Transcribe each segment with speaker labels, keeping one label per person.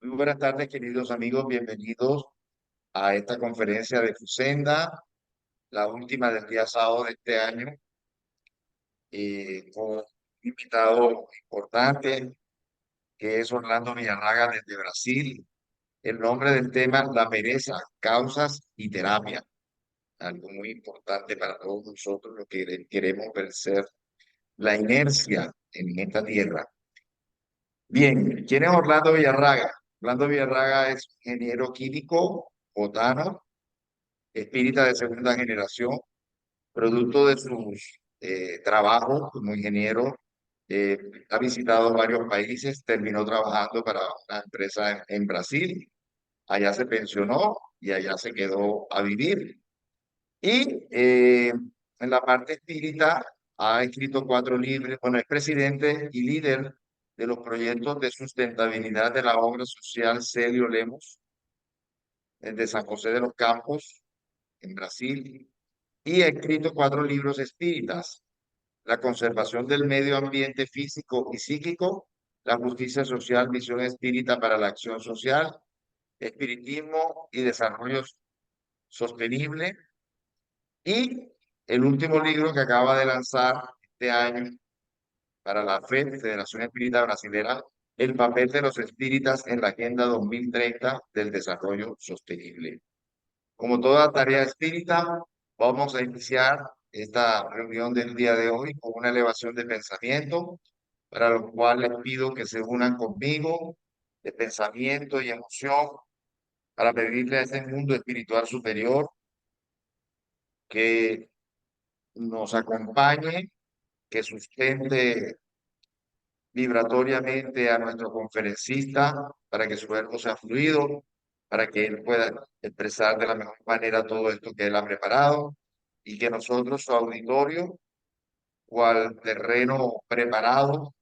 Speaker 1: Muy buenas tardes, queridos amigos. Bienvenidos a esta conferencia de FUSENDA, la última del día sábado de este año, con un invitado importante que es Orlando Villarraga desde Brasil. El nombre del tema, la pereza, causas y terapia. Algo muy importante para todos nosotros, lo que queremos vencer la inercia en esta tierra. Bien, ¿quién es Orlando Villarraga? Orlando Villarraga es ingeniero químico, botano, espírita de segunda generación, producto de sus trabajos como ingeniero. eh, Ha visitado varios países, terminó trabajando para una empresa en Brasil, allá se pensionó y allá se quedó a vivir. Y en la parte espírita ha escrito 4 libros, bueno, es presidente y líder de los proyectos de sustentabilidad de la obra social Celio Lemos, de San José de los Campos, en Brasil, y ha escrito 4 libros espíritas: La conservación del medio ambiente físico y psíquico, La justicia social, misión espírita para la acción social, Espiritismo y desarrollo sostenible, y el último libro que acaba de lanzar este año para la FED, Federación Espírita Brasilera, El papel de los espíritas en la Agenda 2030 del desarrollo sostenible. Como toda tarea espírita, vamos a iniciar esta reunión del día de hoy con una elevación de pensamiento, para lo cual les pido que se unan conmigo de pensamiento y emoción para pedirle a ese mundo espiritual superior que nos acompañe, que sustente vibratoriamente a nuestro conferencista para que su verbo sea fluido, para que él pueda expresar de la mejor manera todo esto que él ha preparado y que nosotros, su auditorio, cual terreno preparado,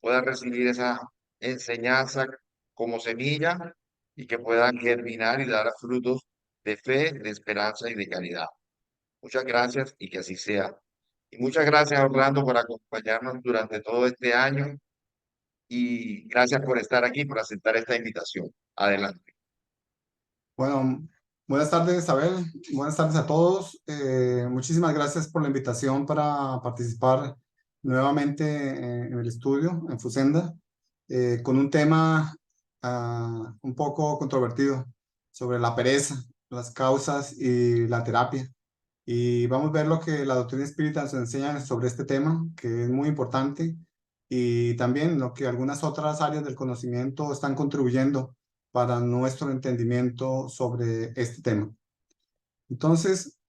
Speaker 1: pueda recibir esa enseñanza como semilla y que puedan germinar y dar frutos de fe, de esperanza y de caridad. Muchas gracias y que así sea. Y muchas gracias, Orlando, por acompañarnos durante todo este año y gracias por estar aquí, por aceptar esta invitación. Adelante.
Speaker 2: Bueno, buenas tardes, Isabel. Buenas tardes a todos. Muchísimas gracias por la invitación para participar nuevamente en el estudio, en Fusenda, con un tema un poco controvertido sobre la pereza, las causas y la terapia. Y vamos a ver lo que la doctrina espírita nos enseña sobre este tema, que es muy importante, y también lo que algunas otras áreas del conocimiento están contribuyendo para nuestro entendimiento sobre este tema. Entonces,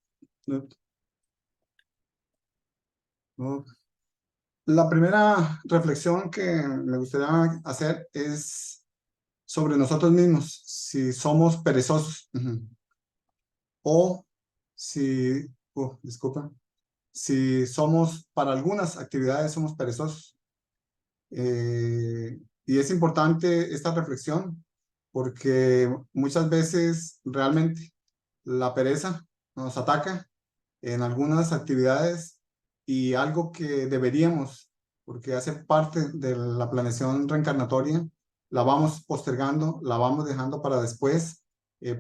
Speaker 2: la primera reflexión que me gustaría hacer es sobre nosotros mismos, si somos perezosos o si, disculpa, si somos, para algunas actividades somos perezosos. Y es importante esta reflexión porque muchas veces realmente la pereza nos ataca en algunas actividades, y algo que deberíamos, porque hace parte de la planeación reencarnatoria, la vamos postergando, la vamos dejando para después,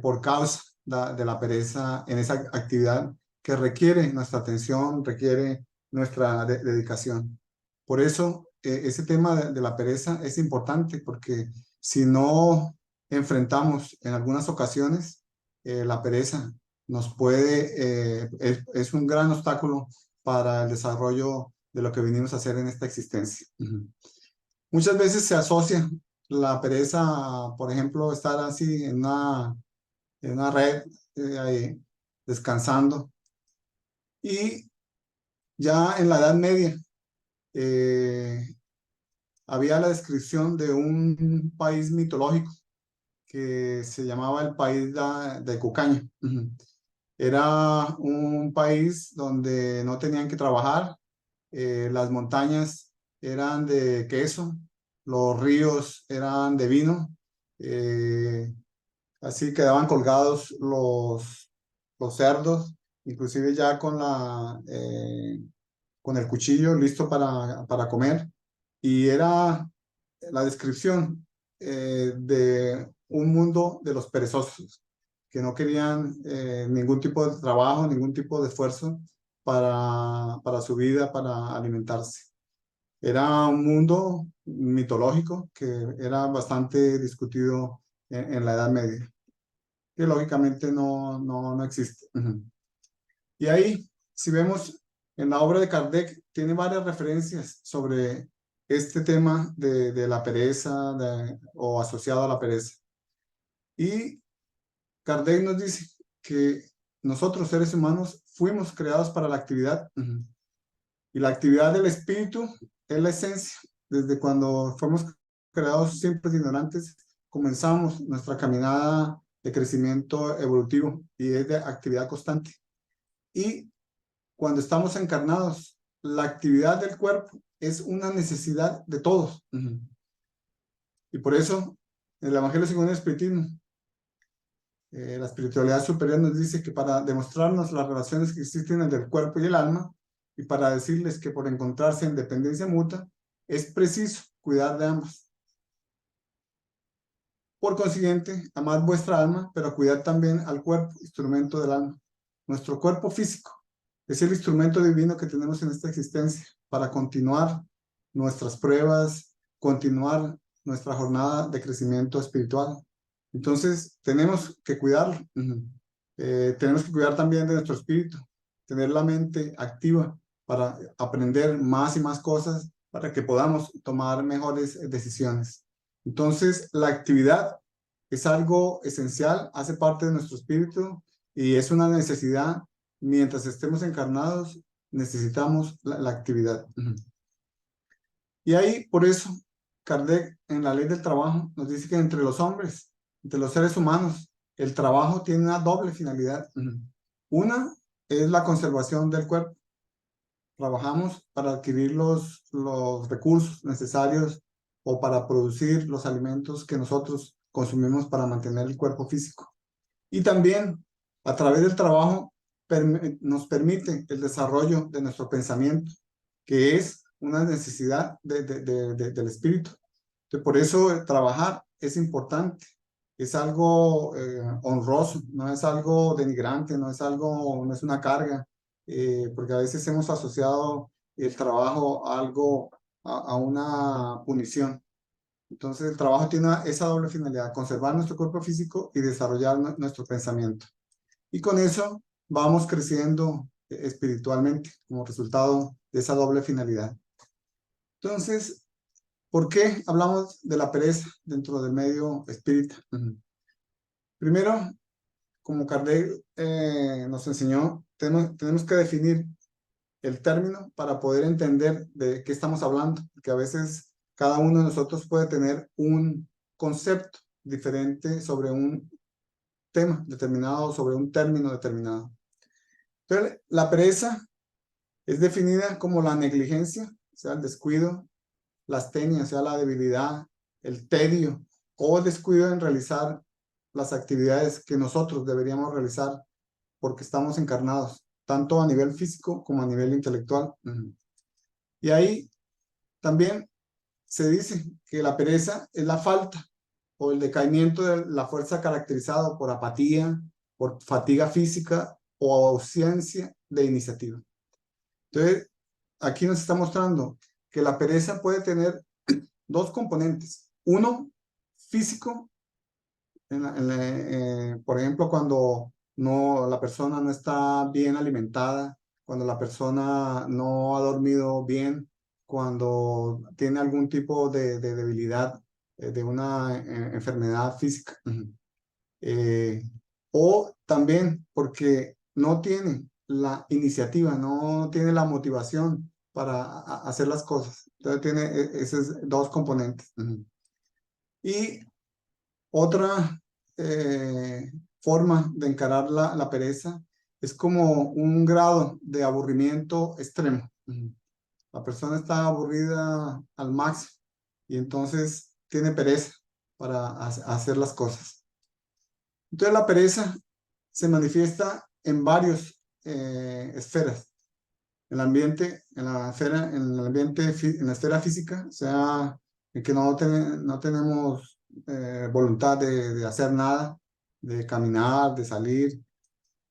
Speaker 2: por causa de la pereza en esa actividad que requiere nuestra atención, requiere nuestra dedicación. Por eso, ese tema de la pereza es importante, porque si no enfrentamos en algunas ocasiones la pereza, nos puede, es un gran obstáculo para el desarrollo de lo que venimos a hacer en esta existencia. Muchas veces se asocia la pereza, por ejemplo, estar así en una red, ahí, descansando. Y ya en la Edad Media, eh, había la descripción de un país mitológico que se llamaba el país de Cucaña. Era un país donde no tenían que trabajar, las montañas eran de queso, los ríos eran de vino, eh, así quedaban colgados los cerdos, inclusive ya con el cuchillo listo para comer. Y era la descripción, de un mundo de los perezosos, que no querían ningún tipo de trabajo, ningún tipo de esfuerzo para su vida, para alimentarse. Era un mundo mitológico que era bastante discutido en la Edad Media, que lógicamente no existe. Y ahí, si vemos en la obra de Kardec, tiene varias referencias sobre este tema de la pereza o asociado a la pereza. Y Kardec nos dice que nosotros, seres humanos, fuimos creados para la actividad. Y la actividad del espíritu es la esencia. Desde cuando fuimos creados simples ignorantes, comenzamos nuestra caminada de crecimiento evolutivo y es de actividad constante. Y cuando estamos encarnados, la actividad del cuerpo es una necesidad de todos. Y por eso, en el Evangelio según el Espiritismo, la espiritualidad superior nos dice que para demostrarnos las relaciones que existen entre el cuerpo y el alma, y para decirles que por encontrarse en dependencia mutua, es preciso cuidar de ambos. Por consiguiente, amad vuestra alma, pero cuidad también al cuerpo, instrumento del alma. Nuestro cuerpo físico es el instrumento divino que tenemos en esta existencia para continuar nuestras pruebas, continuar nuestra jornada de crecimiento espiritual. Entonces, tenemos que cuidarlo. Tenemos que cuidar también de nuestro espíritu, tener la mente activa para aprender más y más cosas, para que podamos tomar mejores decisiones. Entonces, la actividad es algo esencial, hace parte de nuestro espíritu y es una necesidad. Mientras estemos encarnados, necesitamos la actividad. Y ahí, por eso, Kardec, en la ley del trabajo, nos dice que entre los hombres, entre los seres humanos, el trabajo tiene una doble finalidad. Una es la conservación del cuerpo. Trabajamos para adquirir los recursos necesarios o para producir los alimentos que nosotros consumimos para mantener el cuerpo físico. Y también, a través del trabajo, nos permite el desarrollo de nuestro pensamiento, que es una necesidad del espíritu. Entonces, por eso trabajar es importante, es algo honroso, no es algo denigrante, no es una carga, porque a veces hemos asociado el trabajo a algo, a una punición. Entonces el trabajo tiene esa doble finalidad, conservar nuestro cuerpo físico y desarrollar nuestro pensamiento. Y con eso vamos creciendo espiritualmente como resultado de esa doble finalidad. Entonces, ¿por qué hablamos de la pereza dentro del medio espírita? Primero, como Kardec nos enseñó, tenemos que definir el término para poder entender de qué estamos hablando, porque a veces cada uno de nosotros puede tener un concepto diferente sobre un tema determinado, sobre un término determinado. Entonces, la pereza es definida como la negligencia, o sea, el descuido, la astenia, o sea, la debilidad, el tedio o el descuido en realizar las actividades que nosotros deberíamos realizar porque estamos encarnados, tanto a nivel físico como a nivel intelectual. Y ahí también se dice que la pereza es la falta o el decaimiento de la fuerza caracterizado por apatía, por fatiga física o ausencia de iniciativa. Entonces, aquí nos está mostrando que la pereza puede tener dos componentes. Uno, físico, por ejemplo, cuando la persona no está bien alimentada, cuando la persona no ha dormido bien, cuando tiene algún tipo de debilidad, de una enfermedad física. Eh, o también porque no tiene la iniciativa, no tiene la motivación para hacer las cosas. Entonces tiene esos dos componentes. Y otra forma de encarar la pereza es como un grado de aburrimiento extremo. La persona está aburrida al máximo y entonces tiene pereza para hacer las cosas. Entonces la pereza se manifiesta en varias esferas. El ambiente, en la esfera, en el ambiente, en la esfera física, o sea, en que no tenemos voluntad de hacer nada, de caminar, de salir.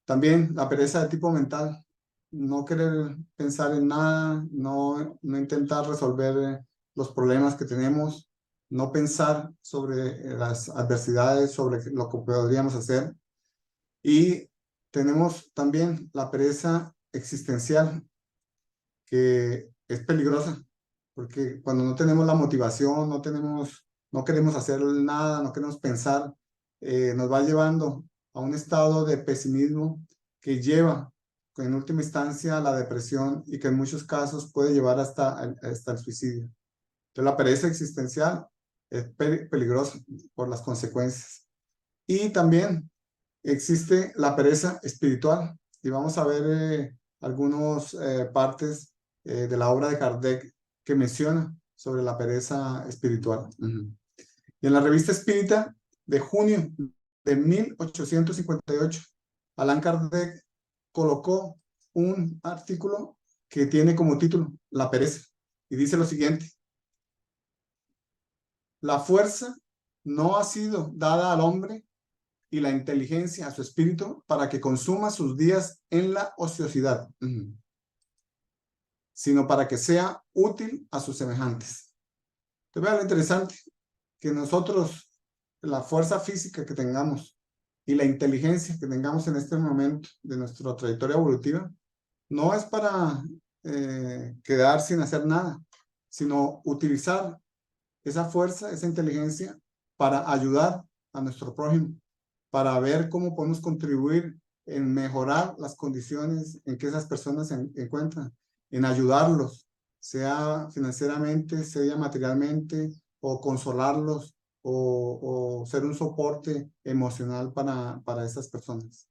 Speaker 2: También la pereza de tipo mental, no querer pensar en nada, no intentar resolver los problemas que tenemos, no pensar sobre las adversidades, sobre lo que podríamos hacer. Y tenemos también la pereza existencial, que es peligrosa, porque cuando no tenemos la motivación, no queremos hacer nada, no queremos pensar, nos va llevando a un estado de pesimismo que lleva en última instancia a la depresión y que en muchos casos puede llevar hasta el suicidio. Entonces la pereza existencial es peligrosa por las consecuencias. Y también existe la pereza espiritual y vamos a ver algunas partes de la obra de Kardec que menciona sobre la pereza espiritual. Y en la revista Espírita de junio de 1858, Allan Kardec colocó un artículo que tiene como título La pereza y dice lo siguiente: la fuerza no ha sido dada al hombre y la inteligencia a su espíritu para que consuma sus días en la ociosidad, sino para que sea útil a sus semejantes. Te veo lo interesante, que nosotros, la fuerza física que tengamos y la inteligencia que tengamos en este momento de nuestra trayectoria evolutiva, no es para quedar sin hacer nada, sino utilizar esa fuerza, esa inteligencia para ayudar a nuestro prójimo, para ver cómo podemos contribuir en mejorar las condiciones en que esas personas se encuentran, en ayudarlos, sea financieramente, sea materialmente, o consolarlos, o ser un soporte emocional para esas personas.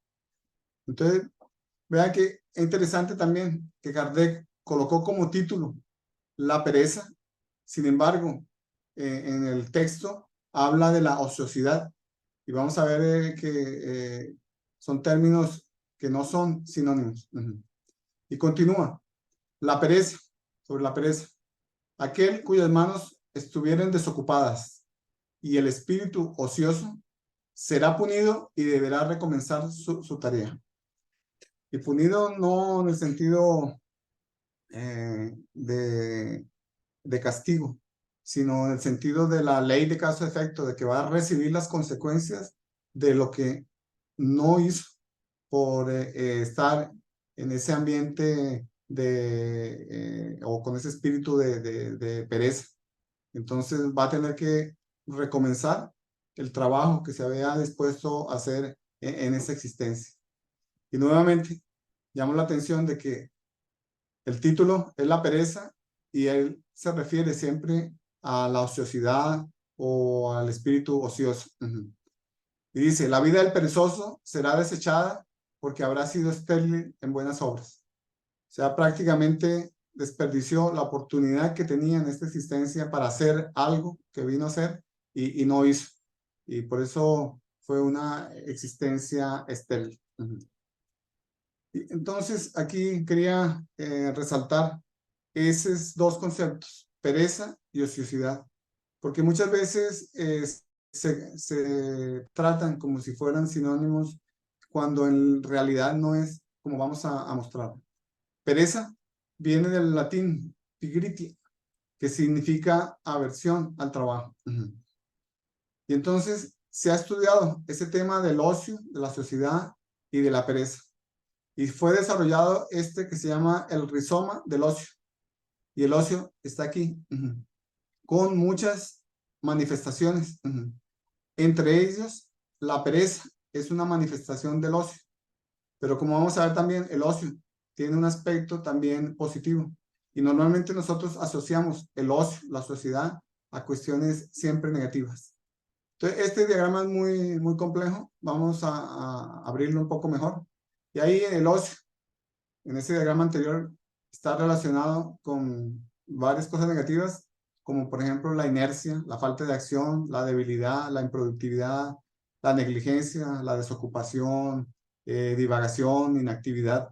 Speaker 2: Entonces, vean que es interesante también que Kardec colocó como título la pereza. Sin embargo, en el texto habla de la ociosidad y vamos a ver que son términos que no son sinónimos. Y continúa, la pereza, sobre la pereza, aquel cuyas manos estuvieran desocupadas y el espíritu ocioso será punido y deberá recomenzar su tarea. Y punido no en el sentido de castigo, sino en el sentido de la ley de causa-efecto, de que va a recibir las consecuencias de lo que no hizo por estar en ese ambiente o con ese espíritu de pereza. Entonces va a tener que recomenzar el trabajo que se había dispuesto a hacer en esa existencia. Y nuevamente llamo la atención de que el título es la pereza y él se refiere siempre a la ociosidad o al espíritu ocioso. Y dice, la vida del perezoso será desechada porque habrá sido estéril en buenas obras. O sea, prácticamente desperdició la oportunidad que tenía en esta existencia para hacer algo que vino a hacer y no hizo. Y por eso fue una existencia estéril. Entonces, aquí quería resaltar esos dos conceptos, pereza y ociosidad, porque muchas veces se tratan como si fueran sinónimos cuando en realidad no es como vamos a mostrar. Pereza viene del latín pigritia, que significa aversión al trabajo. Y entonces se ha estudiado ese tema del ocio, de la ociosidad y de la pereza. Y fue desarrollado este que se llama el rizoma del ocio. Y el ocio está aquí, con muchas manifestaciones. Entre ellos, la pereza es una manifestación del ocio. Pero como vamos a ver también, el ocio tiene un aspecto también positivo. Y normalmente nosotros asociamos el ocio, la sociedad, a cuestiones siempre negativas. Entonces, este diagrama es muy complejo. Vamos a abrirlo un poco mejor. Y ahí el ocio, en ese diagrama anterior, está relacionado con varias cosas negativas, como por ejemplo la inercia, la falta de acción, la debilidad, la improductividad, la negligencia, la desocupación, divagación, inactividad.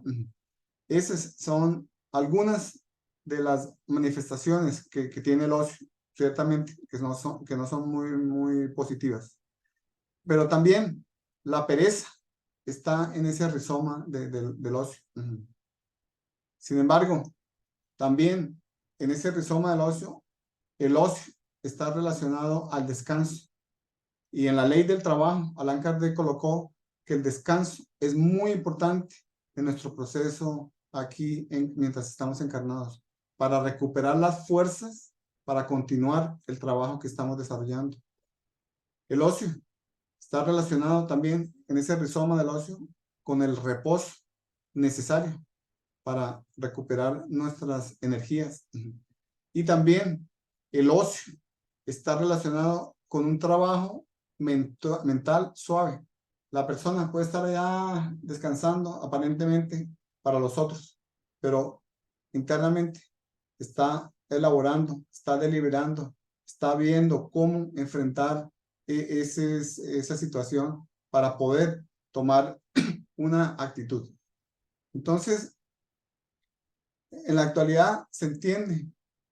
Speaker 2: Esas son algunas de las manifestaciones que tiene el ocio. ciertamente, que no son muy positivas. Pero también la pereza está en ese rizoma del ocio. Sin embargo, también en ese rizoma del ocio, el ocio está relacionado al descanso. Y en la ley del trabajo, Allan Kardec colocó que el descanso es muy importante en nuestro proceso aquí mientras estamos encarnados, para recuperar las fuerzas para continuar el trabajo que estamos desarrollando. El ocio está relacionado también en ese rizoma del ocio con el reposo necesario para recuperar nuestras energías. Y también el ocio está relacionado con un trabajo mental suave. La persona puede estar allá descansando aparentemente para los otros, pero internamente está elaborando, está deliberando, está viendo cómo enfrentar esa situación para poder tomar una actitud. Entonces, en la actualidad se entiende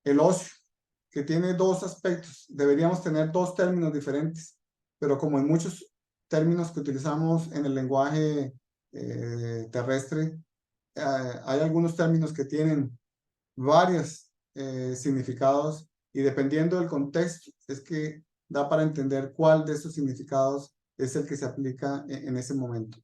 Speaker 2: el ocio, que tiene dos aspectos. Deberíamos tener dos términos diferentes, pero como en muchos términos que utilizamos en el lenguaje terrestre, hay algunos términos que tienen varios significados y dependiendo del contexto es que da para entender cuál de esos significados es el que se aplica en ese momento.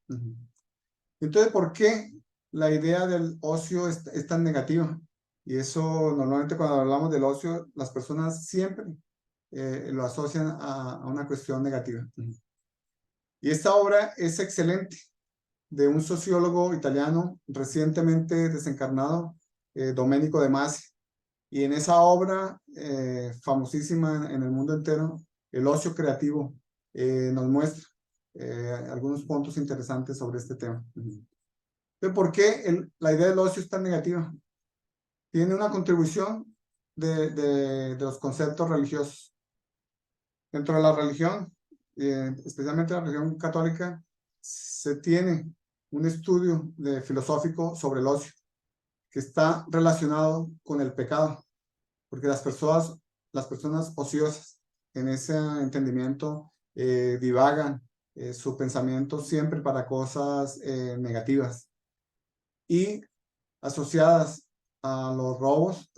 Speaker 2: Entonces, ¿por qué la idea del ocio es tan negativa? Y eso normalmente cuando hablamos del ocio, las personas siempre lo asocian a una cuestión negativa. Y esta obra es excelente, de un sociólogo italiano recientemente desencarnado, Domenico De Masi. Y en esa obra, famosísima en el mundo entero, El ocio creativo, nos muestra algunos puntos interesantes sobre este tema. ¿Por qué la idea del ocio es tan negativa? Tiene una contribución de los conceptos religiosos. Dentro de la religión, especialmente la religión católica, se tiene un estudio filosófico sobre el ocio, que está relacionado con el pecado, porque las personas ociosas en ese entendimiento divagan su pensamiento siempre para cosas negativas y asociadas a los robos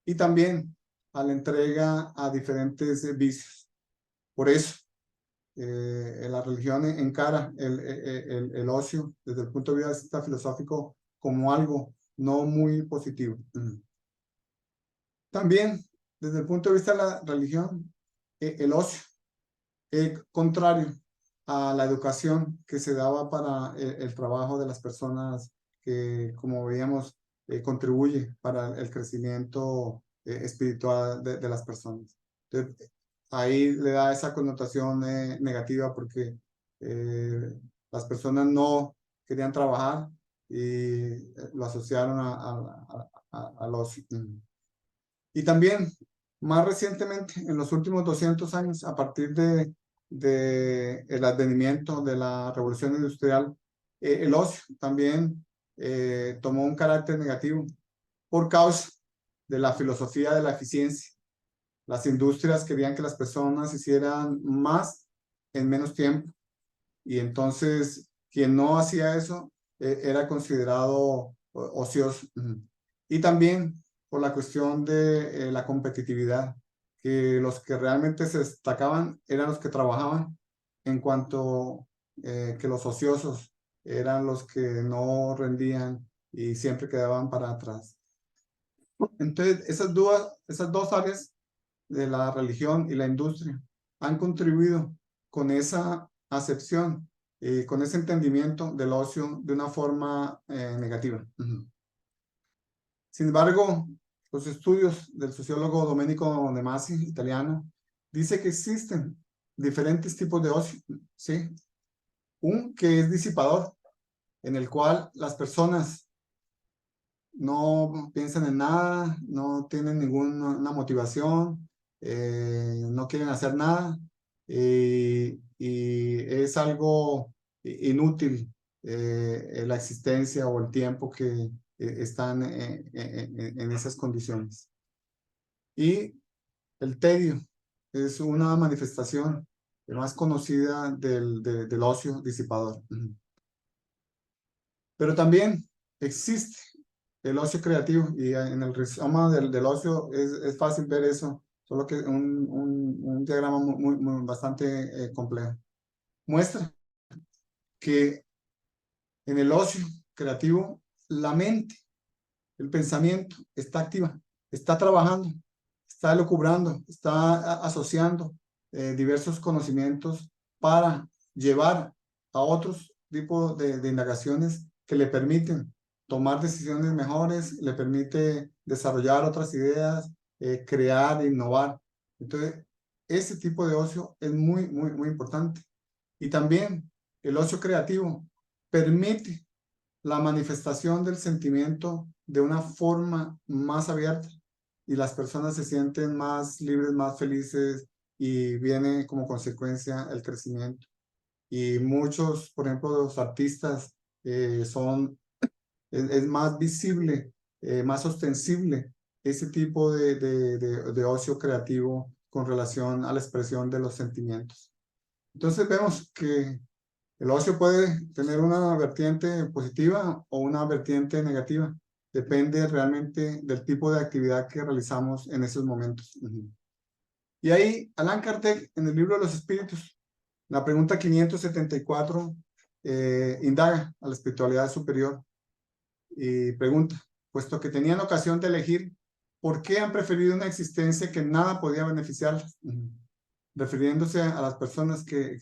Speaker 2: y también a la entrega a diferentes vicios. Por eso, la religión encara el ocio desde el punto de vista filosófico como algo no muy positivo. También, desde el punto de vista de la religión, el ocio es contrario a la educación que se daba para el trabajo de las personas que, como veíamos, contribuye para el crecimiento espiritual de las personas. Entonces, ahí le da esa connotación negativa porque las personas no querían trabajar y lo asociaron al ocio. Y también, más recientemente, en los últimos 200 años, a partir el advenimiento de la revolución industrial, el ocio también tomó un carácter negativo por causa de la filosofía de la eficiencia. Las industrias querían que las personas hicieran más en menos tiempo y entonces quien no hacía eso era considerado ocioso. Y también por la cuestión de la competitividad, que los que realmente se destacaban eran los que trabajaban, en cuanto que los ociosos eran los que no rendían y siempre quedaban para atrás. Entonces, esas dos áreas de la religión y la industria han contribuido con esa acepción, con ese entendimiento del ocio de una forma negativa. Sin embargo, los estudios del sociólogo Domenico De Masi, italiano, dice que existen diferentes tipos de ocio, ¿sí? Un que es disipador, en el cual las personas no piensan en nada, no tienen ninguna motivación, no quieren hacer nada y es algo inútil la existencia o el tiempo que están en esas condiciones. Y El tedio es una manifestación más conocida del ocio disipador. Pero también existe el ocio creativo y en el rizoma del ocio es fácil ver eso, solo que un diagrama bastante complejo. Muestra que en el ocio creativo la mente, el pensamiento está activa, está trabajando, está elucubrando, está asociando diversos conocimientos para llevar a otros tipos de indagaciones que le permiten tomar decisiones mejores, le permite desarrollar otras ideas, crear, innovar. Entonces, ese tipo de ocio es muy importante. Y también el ocio creativo permite la manifestación del sentimiento de una forma más abierta y las personas se sienten más libres, más felices y viene como consecuencia el crecimiento. Y muchos, por ejemplo, los artistas es más visible, más ostensible ese tipo de ocio creativo con relación a la expresión de los sentimientos. Entonces vemos que el ocio puede tener una vertiente positiva o una vertiente negativa. Depende realmente del tipo de actividad que realizamos en esos momentos. Y ahí, Allan Kardec, en el libro de los espíritus, la pregunta 574, indaga a la espiritualidad superior y pregunta, puesto que tenían ocasión de elegir, ¿por qué han preferido una existencia que nada podía beneficiarlas? Refiriéndose a las personas que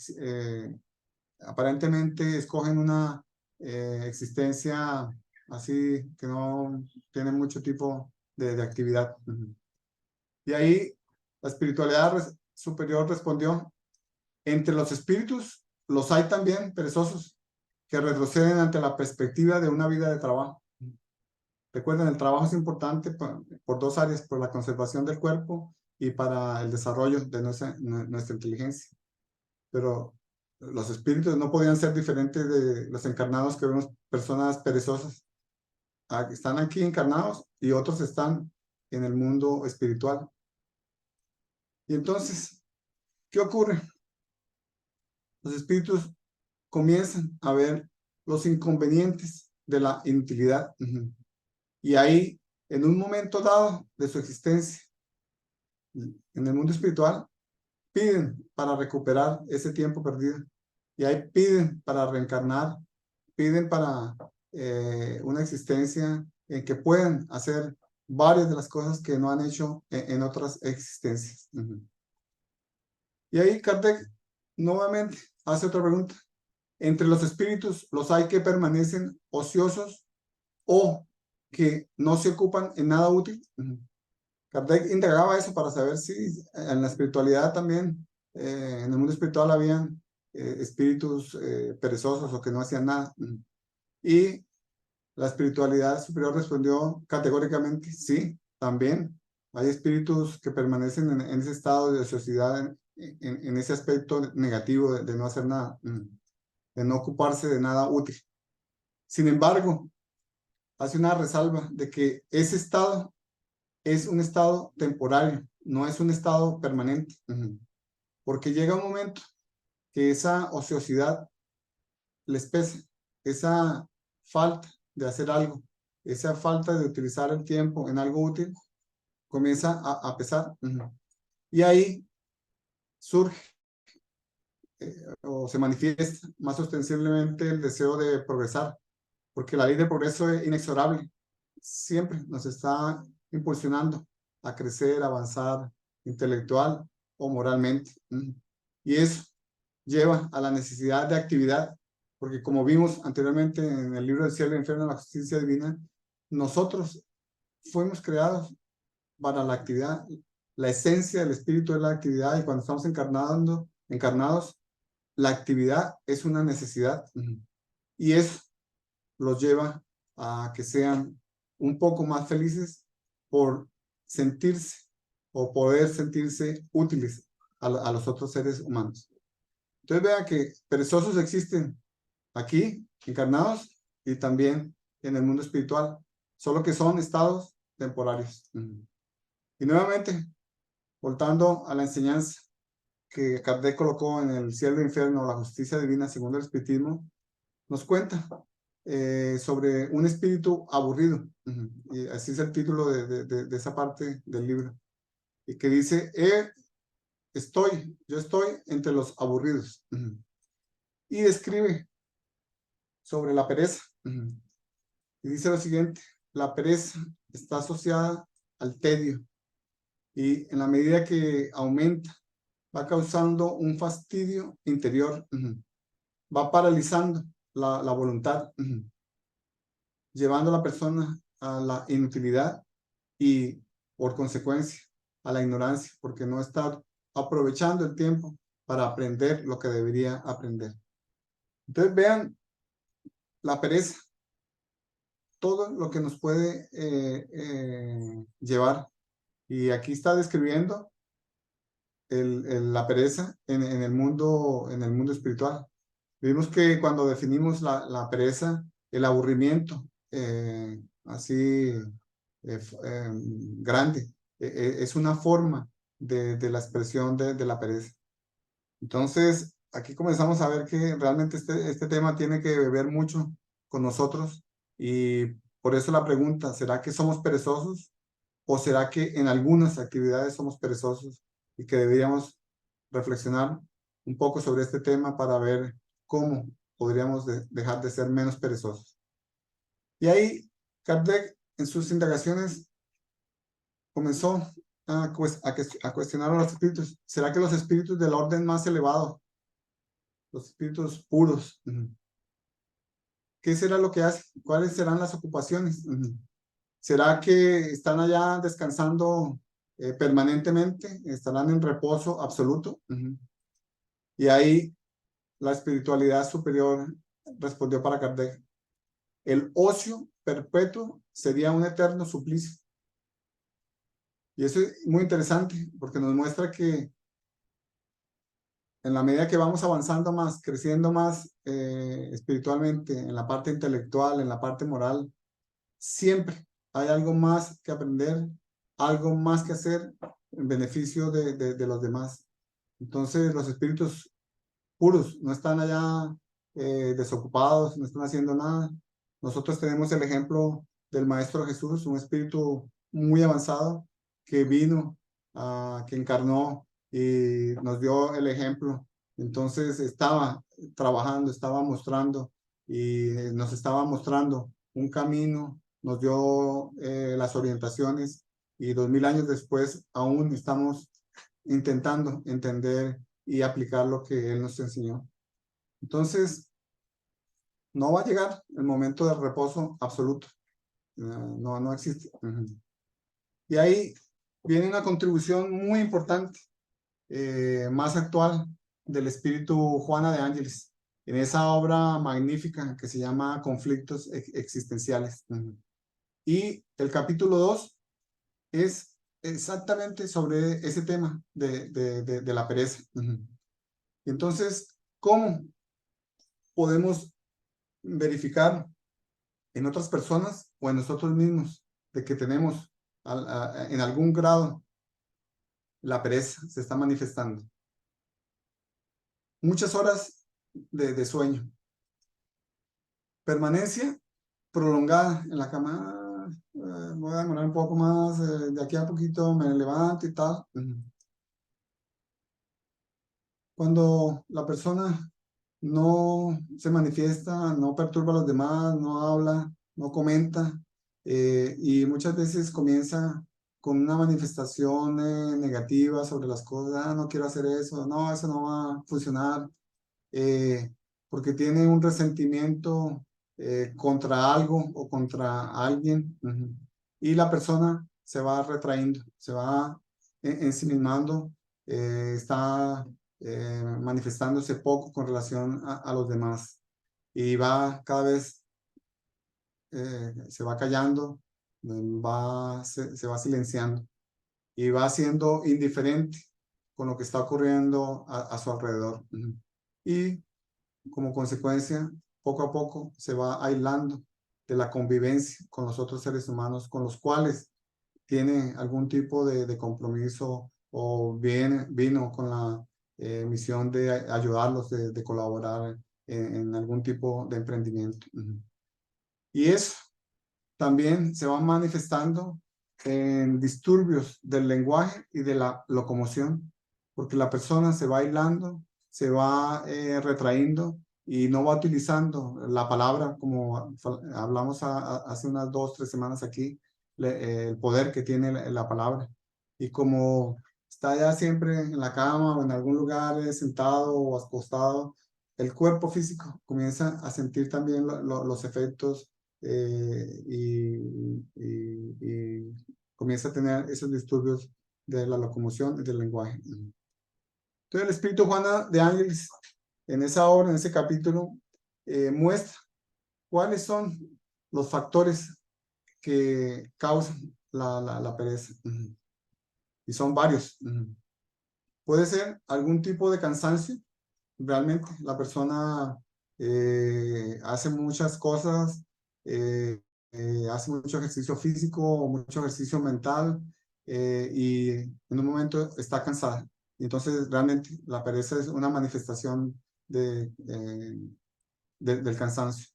Speaker 2: aparentemente escogen una existencia así que no tiene mucho tipo de actividad. Y ahí la espiritualidad superior respondió, entre los espíritus los hay también perezosos que retroceden ante la perspectiva de una vida de trabajo. Recuerden, el trabajo es importante por dos áreas, por la conservación del cuerpo y para el desarrollo de nuestra inteligencia. Pero los espíritus no podían ser diferentes de los encarnados que vemos personas perezosas. Están aquí encarnados y otros están en el mundo espiritual. Y entonces, ¿qué ocurre? Los espíritus comienzan a ver los inconvenientes de la inutilidad. Y ahí, en un momento dado de su existencia, en el mundo espiritual, piden para recuperar ese tiempo perdido. Y ahí piden para reencarnar, piden para una existencia en que puedan hacer varias de las cosas que no han hecho en otras existencias. Y ahí Kardec nuevamente hace otra pregunta. Entre los espíritus los hay que permanecen ociosos o que no se ocupan en nada útil. Kardec indagaba eso para saber si en la espiritualidad también, en el mundo espiritual habían espíritus perezosos o que no hacían nada. Y la espiritualidad superior respondió categóricamente, sí, también hay espíritus que permanecen en ese estado de ociosidad, en ese aspecto negativo de no hacer nada, de no ocuparse de nada útil. Sin embargo, hace una resalva de que ese estado es un estado temporario, no es un estado permanente, porque llega un momento que esa ociosidad les pesa, esa falta de hacer algo, esa falta de utilizar el tiempo en algo útil, comienza a pesar. Y ahí surge o se manifiesta más ostensiblemente el deseo de progresar, porque la ley de progreso es inexorable, siempre nos está impulsionando a crecer, avanzar intelectual o moralmente. Y eso lleva a la necesidad de actividad, porque como vimos anteriormente en el libro del cielo y el infierno, la justicia divina, nosotros fuimos creados para la actividad. La esencia del espíritu es la actividad y cuando estamos encarnados, la actividad es una necesidad. Y eso los lleva a que sean un poco más felices por sentirse o poder sentirse útiles a los otros seres humanos. Entonces vean que perezosos existen aquí, encarnados, y también en el mundo espiritual, solo que son estados temporarios. Y nuevamente, Voltando a la enseñanza que Kardec colocó en el cielo e infierno, la justicia divina según el espiritismo, nos cuenta sobre un espíritu aburrido. Y así es el título de esa parte del libro. Y que dice, yo estoy entre los aburridos. Y describe sobre la pereza. Y dice lo siguiente, la pereza está asociada al tedio y en la medida que aumenta, va causando un fastidio interior, va paralizando la voluntad, llevando a la persona a la inutilidad y por consecuencia a la ignorancia, porque no está aprovechando el tiempo para aprender lo que debería aprender. Entonces vean la pereza, todo lo que nos puede llevar. Y aquí está describiendo la pereza en el mundo espiritual. Vimos que cuando definimos la pereza, el aburrimiento, así grande, es una forma de la expresión de la pereza. Entonces, aquí comenzamos a ver que realmente este tema tiene que ver mucho con nosotros y por eso la pregunta, ¿será que somos perezosos o será que en algunas actividades somos perezosos y que deberíamos reflexionar un poco sobre este tema para ver cómo podríamos dejar de ser menos perezosos? Y ahí Kardec en sus indagaciones comenzó a cuestionar a los espíritus. ¿Será que los espíritus del orden más elevado, los espíritus puros, qué será lo que hacen? ¿Cuáles serán las ocupaciones? ¿Será que están allá descansando permanentemente? ¿Estarán en reposo absoluto? Y ahí la espiritualidad superior respondió para Kardec, el ocio perpetuo sería un eterno suplicio. Y eso es muy interesante porque nos muestra que en la medida que vamos avanzando más, creciendo más espiritualmente, en la parte intelectual, en la parte moral, siempre hay algo más que aprender, algo más que hacer en beneficio de los demás. Entonces los espíritus puros no están allá desocupados, no están haciendo nada. Nosotros tenemos el ejemplo del Maestro Jesús, un espíritu muy avanzado que vino, que encarnó y nos dio el ejemplo. Entonces estaba trabajando, estaba mostrando y nos estaba mostrando un camino, nos dio las orientaciones y 2000 años después aún estamos intentando entender y aplicar lo que Él nos enseñó. Entonces, no va a llegar el momento del reposo absoluto. No existe. Y ahí viene una contribución muy importante, más actual, del espíritu Juana de Ángeles, en esa obra magnífica que se llama Conflictos Existenciales. Y el capítulo 2 es exactamente sobre ese tema de la pereza. Entonces, ¿cómo podemos verificar en otras personas o en nosotros mismos de que tenemos en algún grado la pereza se está manifestando? Muchas horas de sueño, permanencia prolongada en la cama. Voy a demorar un poco más, de aquí a poquito me levanto y tal. Cuando la persona no se manifiesta, no perturba a los demás, no habla, no comenta, y muchas veces comienza con una manifestación negativa sobre las cosas. No quiero hacer eso no va a funcionar, porque tiene un resentimiento contra algo o contra alguien, y la persona se va retrayendo, se va ensimismando, está manifestándose poco con relación a los demás y va cada vez, se va callando, se va silenciando y va siendo indiferente con lo que está ocurriendo a su alrededor. Y como consecuencia, poco a poco se va aislando de la convivencia con los otros seres humanos con los cuales tiene algún tipo de compromiso o vino con la misión de ayudarlos, de colaborar en algún tipo de emprendimiento. Y eso también se va manifestando en disturbios del lenguaje y de la locomoción, porque la persona se va aislando, se va retrayendo y no va utilizando la palabra como hablamos hace unas 2, 3 semanas aquí, el poder que tiene la palabra. Y como está ya siempre en la cama o en algún lugar sentado o acostado, el cuerpo físico comienza a sentir también los efectos y comienza a tener esos disturbios de la locomoción y del lenguaje. Entonces el Espíritu Juana de Ángeles, en esa obra, en ese capítulo, muestra cuáles son los factores que causan la pereza. Y son varios. Puede ser algún tipo de cansancio. Realmente la persona hace muchas cosas, hace mucho ejercicio físico, mucho ejercicio mental y en un momento está cansada. Y entonces realmente la pereza es una manifestación del cansancio.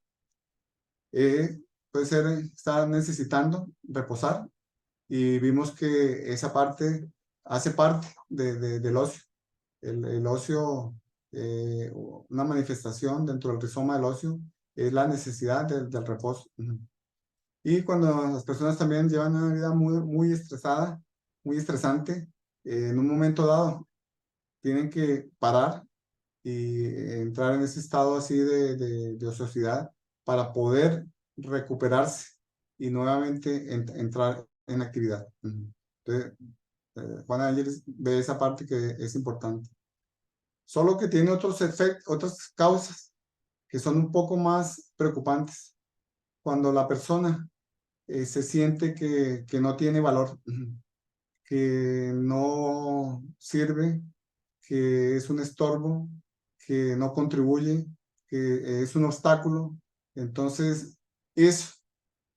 Speaker 2: Puede ser estar necesitando reposar y vimos que esa parte hace parte del ocio. El ocio, una manifestación dentro del rizoma del ocio, es la necesidad del reposo. Y cuando las personas también llevan una vida muy estresada, muy estresante, en un momento dado tienen que parar y entrar en ese estado así de ociosidad para poder recuperarse y nuevamente entrar en actividad. Entonces, Juan Ángeles ve esa parte que es importante. Solo que tiene otros efectos, otras causas que son un poco más preocupantes. Cuando la persona se siente que no tiene valor, que no sirve, que es un estorbo, que no contribuye, que es un obstáculo. Entonces, eso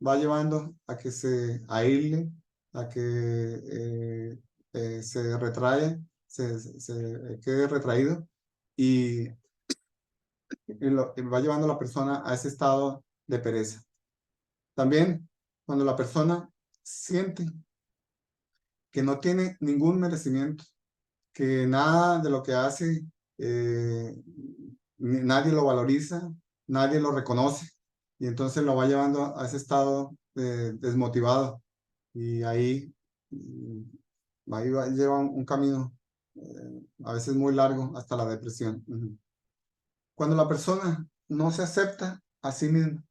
Speaker 2: va llevando a que se aísle, a que se retrae, se quede retraído y y va llevando a la persona a ese estado de pereza. También cuando la persona siente que no tiene ningún merecimiento, que nada de lo que hace, nadie lo valoriza, nadie lo reconoce, y entonces lo va llevando a ese estado desmotivado, y ahí lleva un camino a veces muy largo hasta la depresión. Cuando la persona no se acepta a sí misma,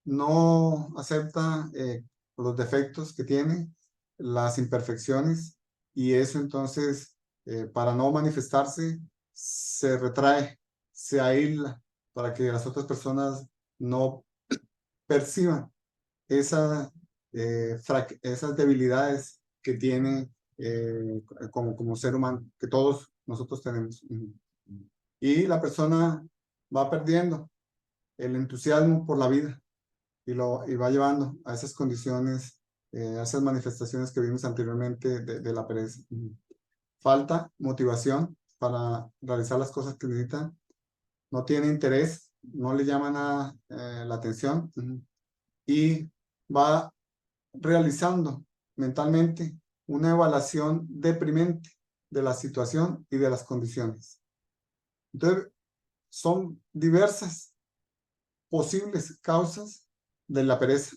Speaker 2: no acepta los defectos que tiene, las imperfecciones, y eso entonces, para no manifestarse, se retrae, se aísla, para que las otras personas no perciban esas debilidades que tiene como ser humano, que todos nosotros tenemos. Y la persona va perdiendo el entusiasmo por la vida y va llevando a esas condiciones, a esas manifestaciones que vimos anteriormente de la pereza. Falta motivación para realizar las cosas que necesita, no tiene interés, no le llama nada la atención y va realizando mentalmente una evaluación deprimente de la situación y de las condiciones. Entonces, son diversas posibles causas de la pereza.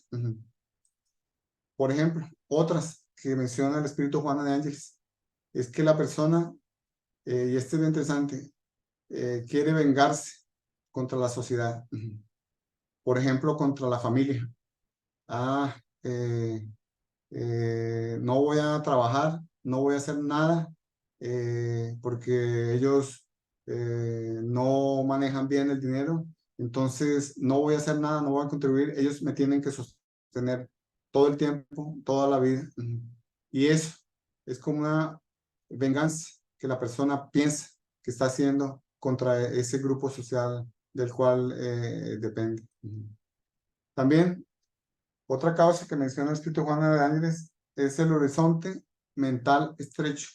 Speaker 2: Por ejemplo, otras que menciona el Espíritu Juana de Ángeles es que la persona, y este es bien interesante, quiere vengarse contra la sociedad. Por ejemplo, contra la familia. Ah, no voy a trabajar, no voy a hacer nada porque ellos no manejan bien el dinero, entonces no voy a hacer nada, no voy a contribuir, ellos me tienen que sostener todo el tiempo, toda la vida. Y eso es como una venganza que la persona piensa que está haciendo contra ese grupo social del cual depende. También otra causa que menciona el Espíritu Juana de Ángeles es el horizonte mental estrecho.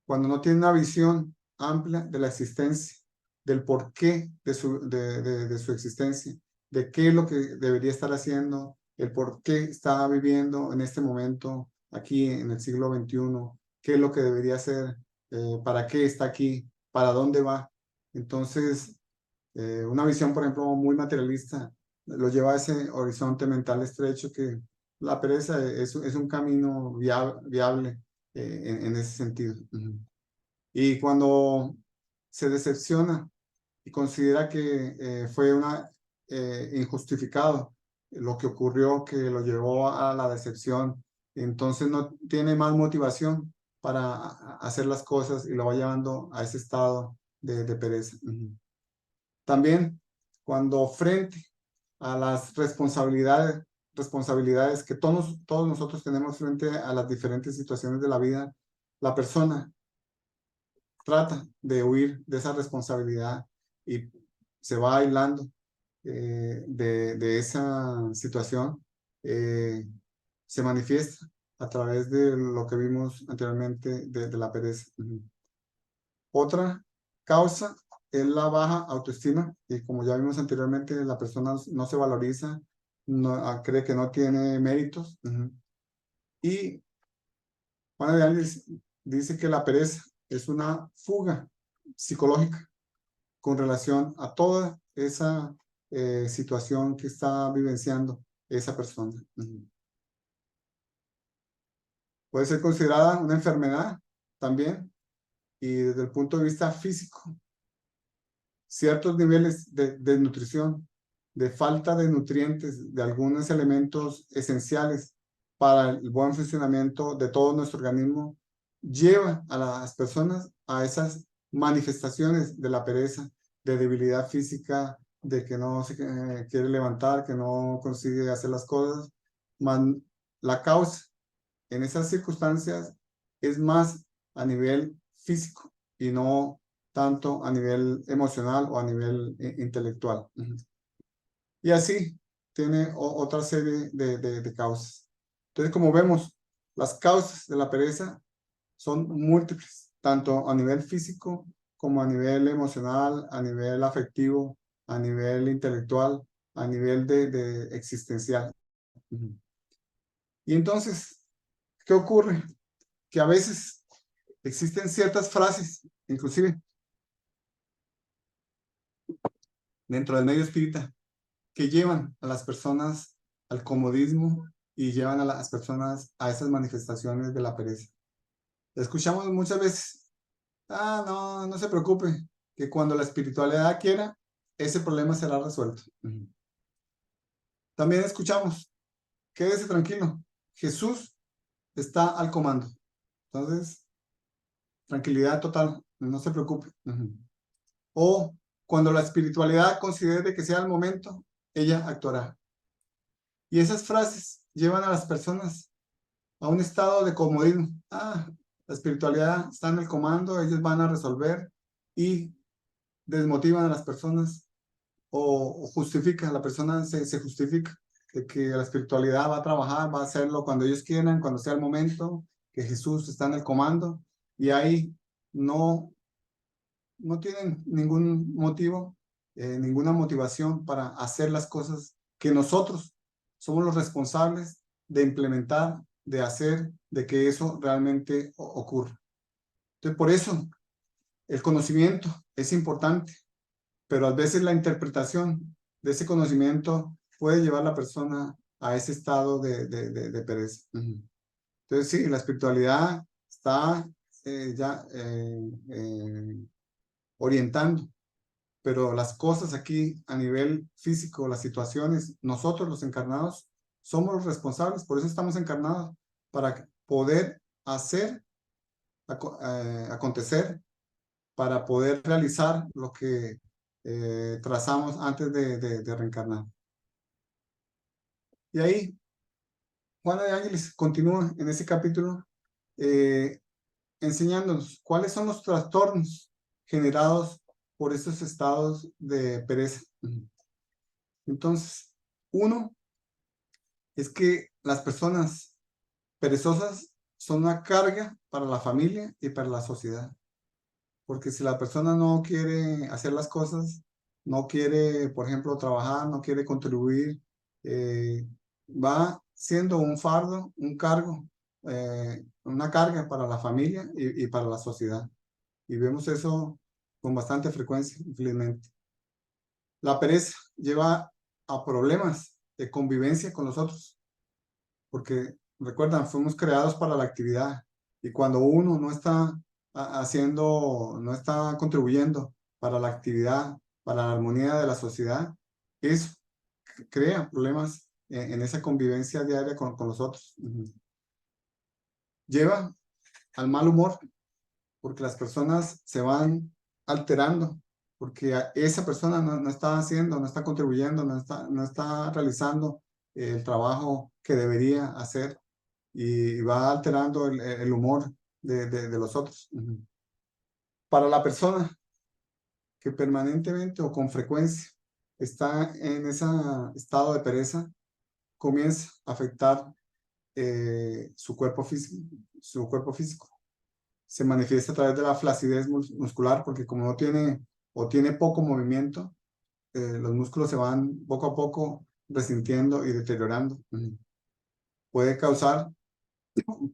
Speaker 2: cuando no tiene una visión amplia de la existencia, del porqué de su existencia, de qué es lo que debería estar haciendo, el por qué está viviendo en este momento, aquí en el siglo XXI, qué es lo que debería hacer, para qué está aquí, para dónde va. Entonces, una visión, por ejemplo, muy materialista, lo lleva a ese horizonte mental estrecho que la pereza es un camino viable en ese sentido. Ujú. Y cuando se decepciona y considera que fue injustificado lo que ocurrió, que lo llevó a la decepción, entonces no tiene más motivación para hacer las cosas y lo va llevando a ese estado de pereza. Ujú. También cuando frente a las responsabilidades que todos nosotros tenemos frente a las diferentes situaciones de la vida, la persona trata de huir de esa responsabilidad y se va aislando de esa situación. Se manifiesta a través de lo que vimos anteriormente de la pereza. Ujú. Otra causa es la baja autoestima y como ya vimos anteriormente, la persona no se valoriza, cree que no tiene méritos. Ujú. Y Juana de Ángeles dice que la pereza es una fuga psicológica con relación a toda esa situación que está vivenciando esa persona. Ujú. Puede ser considerada una enfermedad también y desde el punto de vista físico, ciertos niveles de nutrición, de falta de nutrientes, de algunos elementos esenciales para el buen funcionamiento de todo nuestro organismo, lleva a las personas a esas manifestaciones de la pereza, de debilidad física, de que no se quiere levantar, que no consigue hacer las cosas. La causa en esas circunstancias es más a nivel físico y no tanto a nivel emocional o a nivel intelectual. Ujú. Y así tiene otra serie de causas. Entonces, como vemos, las causas de la pereza son múltiples, tanto a nivel físico como a nivel emocional, a nivel afectivo, a nivel intelectual, a nivel de existencial. Ujú. Y entonces, ¿qué ocurre? Que a veces existen ciertas frases, inclusive dentro del medio espírita, que llevan a las personas al comodismo y llevan a las personas a esas manifestaciones de la pereza. Escuchamos muchas veces, no, no se preocupe, que cuando la espiritualidad quiera, ese problema será resuelto. Ujú. También escuchamos, quédese tranquilo, Jesús está al comando. Entonces, tranquilidad total, no se preocupe. Ujú. O cuando la espiritualidad considere que sea el momento, ella actuará. Y esas frases llevan a las personas a un estado de comodismo. La espiritualidad está en el comando, ellos van a resolver y desmotivan a las personas o justifican, la persona se justifica de que la espiritualidad va a trabajar, va a hacerlo cuando ellos quieran, cuando sea el momento, que Jesús está en el comando y ahí no no tienen ningún motivo, ninguna motivación para hacer las cosas que nosotros somos los responsables de implementar, de hacer, de que eso realmente ocurra. Entonces, por eso el conocimiento es importante, pero a veces la interpretación de ese conocimiento puede llevar a la persona a ese estado de pereza. Ujú. Entonces, sí, la espiritualidad está orientando, pero las cosas aquí a nivel físico, las situaciones, nosotros los encarnados somos los responsables, por eso estamos encarnados, para poder hacer, acontecer, para poder realizar lo que trazamos antes de reencarnar. Y ahí, Juana de Ángeles continúa en ese capítulo eh, enseñándonos cuáles son los trastornos generados por estos estados de pereza. Entonces, uno es que las personas perezosas son una carga para la familia y para la sociedad. Porque si la persona no quiere hacer las cosas, no quiere, por ejemplo, trabajar, no quiere contribuir, va siendo un fardo, un cargo, una carga para la familia y para la sociedad. Y vemos eso con bastante frecuencia, infelizmente. La pereza lleva a problemas de convivencia con los otros, porque recuerdan, fuimos creados para la actividad y cuando uno no está haciendo, no está contribuyendo para la actividad, para la armonía de la sociedad, eso crea problemas en esa convivencia diaria con los otros. Lleva al mal humor, porque las personas se van alterando, porque esa persona no está haciendo, no está contribuyendo, no está realizando el trabajo que debería hacer y va alterando el humor de los otros. Para la persona que permanentemente o con frecuencia está en ese estado de pereza, comienza a afectar su cuerpo físico, su cuerpo físico. Se manifiesta a través de la flacidez muscular, porque como no tiene o tiene poco movimiento, los músculos se van poco a poco resintiendo y deteriorando. Puede causar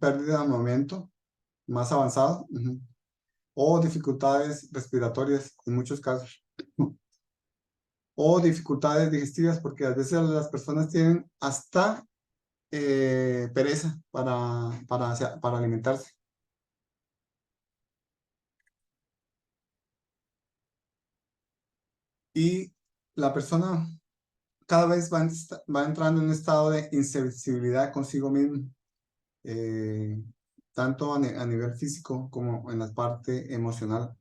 Speaker 2: pérdida de movimiento más avanzado o dificultades respiratorias en muchos casos. O dificultades digestivas, porque a veces las personas tienen hasta pereza para alimentarse. Y la persona cada vez va entrando en un estado de insensibilidad consigo mismo, tanto a nivel físico como en la parte emocional.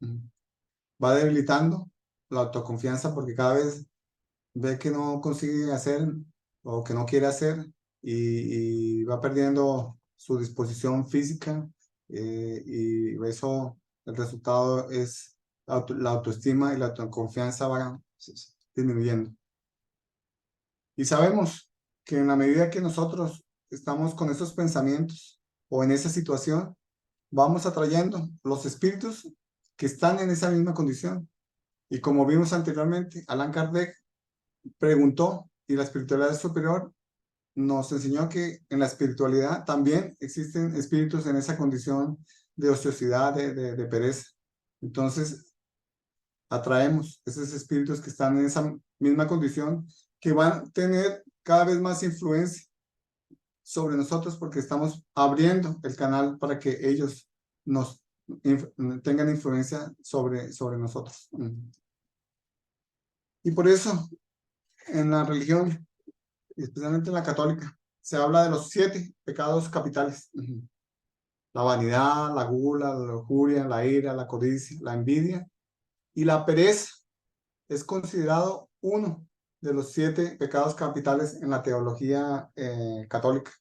Speaker 2: Va debilitando la autoconfianza porque cada vez ve que no consigue hacer o que no quiere hacer y va perdiendo su disposición física y eso, el resultado es la autoestima y la autoconfianza va disminuyendo. Y sabemos que en la medida que nosotros estamos con esos pensamientos o en esa situación, vamos atrayendo los espíritus que están en esa misma condición. Y como vimos anteriormente, Allan Kardec preguntó y la espiritualidad superior nos enseñó que en la espiritualidad también existen espíritus en esa condición de ociosidad, de pereza. Entonces, atraemos esos espíritus que están en esa misma condición, que van a tener cada vez más influencia sobre nosotros porque estamos abriendo el canal para que ellos nos tengan influencia sobre nosotros. Y por eso en la religión, especialmente en la católica, se habla de los 7 pecados capitales. La vanidad, la gula, la lujuria, la ira, la codicia, la envidia y la pereza es considerado uno de los 7 pecados capitales en la teología católica.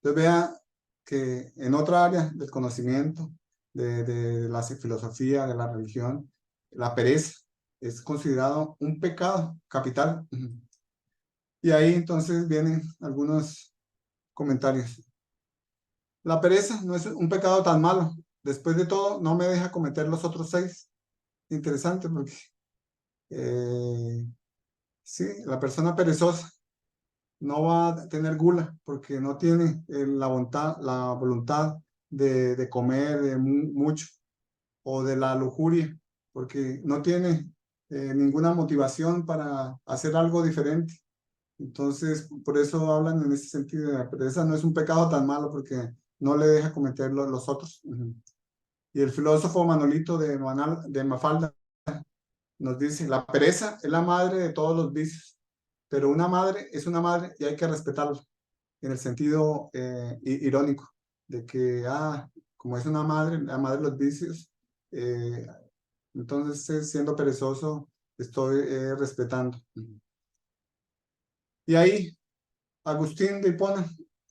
Speaker 2: Entonces vea que en otra área del conocimiento, de la filosofía, de la religión, la pereza es considerado un pecado capital. Y ahí entonces vienen algunos comentarios. La pereza no es un pecado tan malo. Después de todo, no me deja cometer los otros 6. Interesante porque sí, la persona perezosa no va a tener gula porque no tiene la voluntad de comer mucho o de la lujuria porque no tiene ninguna motivación para hacer algo diferente. Entonces, por eso hablan en ese sentido. La pereza no es un pecado tan malo porque no le deja cometer los otros. Y el filósofo Manolito de Mafalda nos dice, la pereza es la madre de todos los vicios, pero una madre es una madre y hay que respetarla, en el sentido irónico, de que, como es una madre, la madre de los vicios, entonces siendo perezoso, estoy respetando. Y ahí, Agustín de Hipona,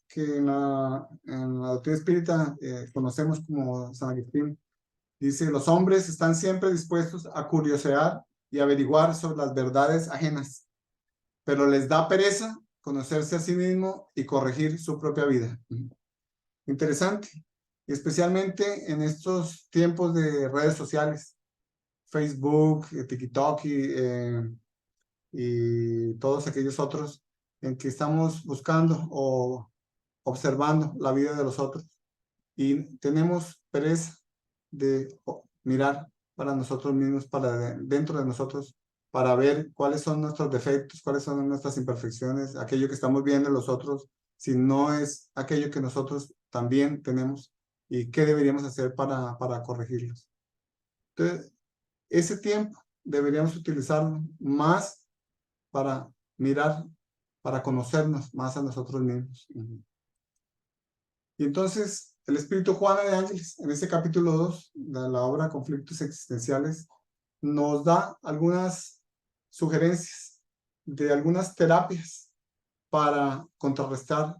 Speaker 2: que en la doctrina espírita conocemos como San Agustín, dice, los hombres están siempre dispuestos a curiosear y averiguar sobre las verdades ajenas, pero les da pereza conocerse a sí mismo y corregir su propia vida. Interesante. y especialmente en estos tiempos de redes sociales, Facebook, TikTok y todos aquellos otros en que estamos buscando o observando la vida de los otros y tenemos pereza de mirar para nosotros mismos, dentro de nosotros, para ver cuáles son nuestros defectos, cuáles son nuestras imperfecciones, aquello que estamos viendo en los otros, si no es aquello que nosotros también tenemos y qué deberíamos hacer para corregirlos. Entonces, ese tiempo deberíamos utilizarlo más para mirar, para conocernos más a nosotros mismos. Y entonces, el espíritu Juana de Ángeles, en ese capítulo 2 de la obra Conflictos Existenciales, nos da algunas sugerencias de algunas terapias para contrarrestar